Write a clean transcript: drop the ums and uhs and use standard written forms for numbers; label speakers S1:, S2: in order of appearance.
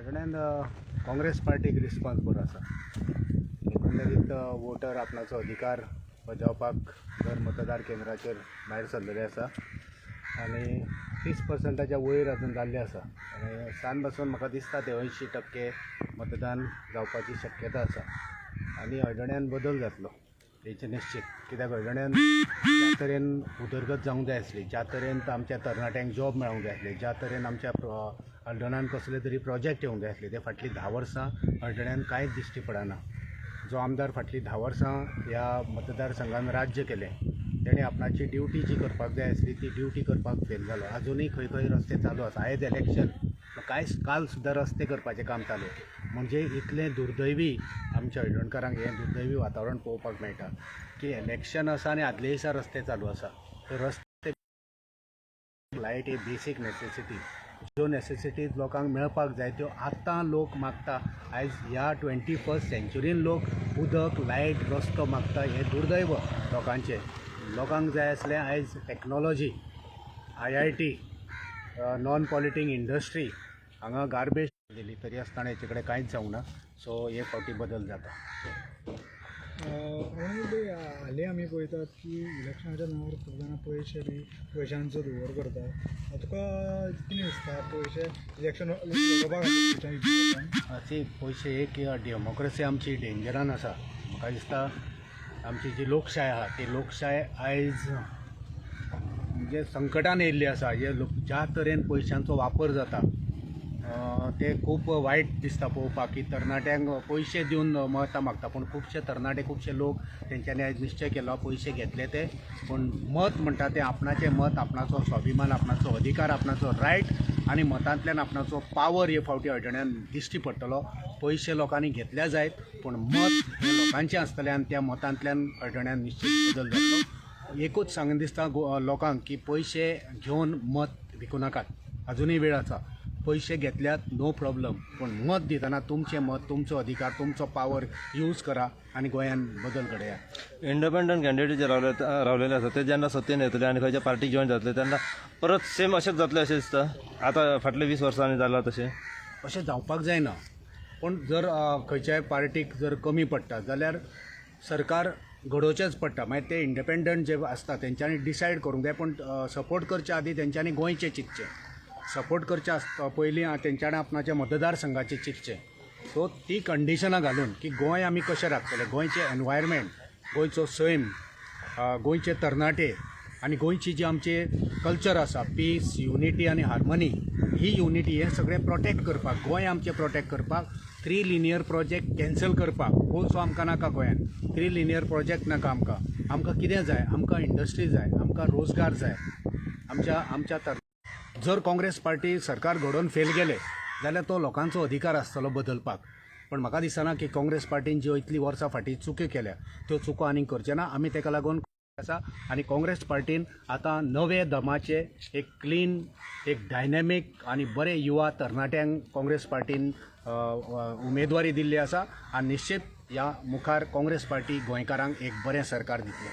S1: सगळ्यान काँग्रेस पार्टीक रिस्पॉन्स बरो आसा. एकंदरीत वोटर आपणाचो अधिकार बजावपाक दर मतदार केंद्राचेर भायर सरलेले आसा आनी 30% वयर अजून जाल्ले आसा आनी सान पासून म्हाका दिसता ते 80% मतदान जावपाची शक्यता आसा आनी हळडण्यान बदल जातलो हेचे निश्चित. कित्याक हळडण्यान ज्या तरेन उदरगत जावंक जाय आसली, ज्या तरेन आमच्या तरणाट्यांक जॉब मेळोंक जाय आसले, ज्या तरेन आमच्या हळडणान कसले तरी प्रोजेक्ट येवंक जाय आसले, ते फाटलीं 10 वर्सां हळडण्यान कांयच दिश्टी पडना. जो आमदार फाटलीं 10 वर्सां ह्या मतदारसंघान राज्य केलें, तेणें आपणाची ड्युटी जी करपाक जाय आसली ती ड्युटी करपाक फेल जालो. अजुनूय खंय खंय रस्ते चालू आसा. आयज इलेक्शन काल सुद्दां रस्ते करपाचें काम चालू. म्हणजे इतलें दुर्दैवी आमच्या हळडणकारांक हें दुर्दैवी वातावरण पळोवपाक मेळटा की इलेक्शन आसा आनी आदले दिसा रस्ते चालू आसा. तर रस्ते लायट ही बेसीक नेसेसिटी, ज्यो नेसेसिटीज लोकांक मेळपाक जाय त्यो आतां लोक मागता. आयज ह्या 21st सेंच्युरीन लोक उदक, लायट, रस्तो मागता. हें दुर्दैव लोकांचें. लोकांक जाय आसलें आयज टॅक्नॉलॉजी, IIT, नॉन पॉल्युटिंग इंडस्ट्री, हांगा गार्बेज दिली तरी आसतना हेचे कडेन कांयच जावंक ना. सो हे फावटी बदल जाता.
S2: हालीं आमी पळयतात की इलेक्शनाच्या नांवार खूब जाणां पयशांचो धुंवर करतात. तुका कितें दिसता पयशे इलेक्शन
S1: अशी पयशे एक डेमोक्रेसी आमची डेंजरान आसा. म्हाका दिसता आमची जी लोकशाय आहा ती लोकशाय आयज म्हणजे संकटान येयल्ली आसा. ज्या तरेन पयशांचो वापर जाता ते खूब वायट दिसता पळोवपाक की तरणाट्यांक पयशे दिवन मतां मागता. पूण खुबशे तरणाटे, खुबशे लोक तेंच्यांनी आयज निश्चय केलो पयशे घेतले ते, पूण मत म्हणटा तें आपणाचें मत, आपणाचो स्वाभिमान, आपणाचो अधिकार, आपणाचो रायट आनी मतांतल्यान आपणाचो पावर हे फावटी हळडण्यान दिश्टी पडटलो. पयशे लोकांनी घेतल्या जायत पूण मत हें लोकांचें आसतलें आनी त्या मतांतल्यान हळडण्यान निश्चित बदल जातलो. एकूच सांगून दिसता लोकांक की पयशे घेवन मत विकूं नाकात. अजुनूय वेळ आसा. पयशे घेतल्यात नो प्रॉब्लम, पूण मत दितना तुमचें मत, तुमचो अधिकार, तुमचो पावर यूज करा आनी गोंयान बदल घडया.
S3: इंडिपेंडंट कॅन्डिडेट जे रावलेले आसा ते जेन्ना सत्तेन येतले आनी खंयच्या पार्टीक जॉयन जातले तेन्ना परत सेम अशेंच जातलें अशें दिसता. आतां फाटले 20 वर्सांनी जालां तशें
S1: अशें जावपाक जायना. पूण जर खंयच्याय पार्टीक जर कमी पडटा जाल्यार सरकार घडोवचेंच पडटा. मागीर ते इंडिपेंडंट जे आसता तेंच्यांनी डिसायड करूंक जाय. पूण सपोर्ट करच्या आदी तेंच्यांनी गोंयचें चिंतचें. सपोर्ट करच्या पयलीं तेंच्यांनी आपणाच्या मतदारसंघाचें चिंतचें. सो ती कंडिशनां घालून की गोंय आमी कशें राखतले, गोंयचें एनवायरमेंट, गोंयचो सैम, गोंयचे तरणाटे आनी गोंयची जी आमची कल्चर आसा, पीस, युनिटी आनी हार्मनी, ही युनिटी हें सगळें प्रोटेक्ट करपाक, गोंय आमचें प्रोटेक्ट करपाक 3 लिनियर प्रोजेक्ट कॅन्सल करपाक ऑल्सो आमकां नाका. गोंयान 3 लिनियर प्रोजेक्ट नाका आमकां. आमकां कितें जाय? आमकां इंडस्ट्री जाय, आमकां रोजगार जाय. आमच्या जर काँग्रेस पार्टी सरकार घडोवन फेल गेले जाल्यार तो लोकांचो अधिकार आसतलो बदलपाक. पण म्हाका दिसना की काँग्रेस पार्टीन ज्यो इतलीं वर्सां फाटीं चुकी केल्या त्यो चुको आनीक करचे ना. आमी तेका लागून आसा आनी काँग्रेस पार्टीन आतां नवे दमाचे एक क्लीन, एक डायनॅमीक आनी बरे युवा तरणाट्यांक काँग्रेस पार्टीन उमेदवारी दिल्ली आसा आनी निश्चित ह्या मुखार काँग्रेस पार्टी गोंयकारांक एक बरें सरकार दितली.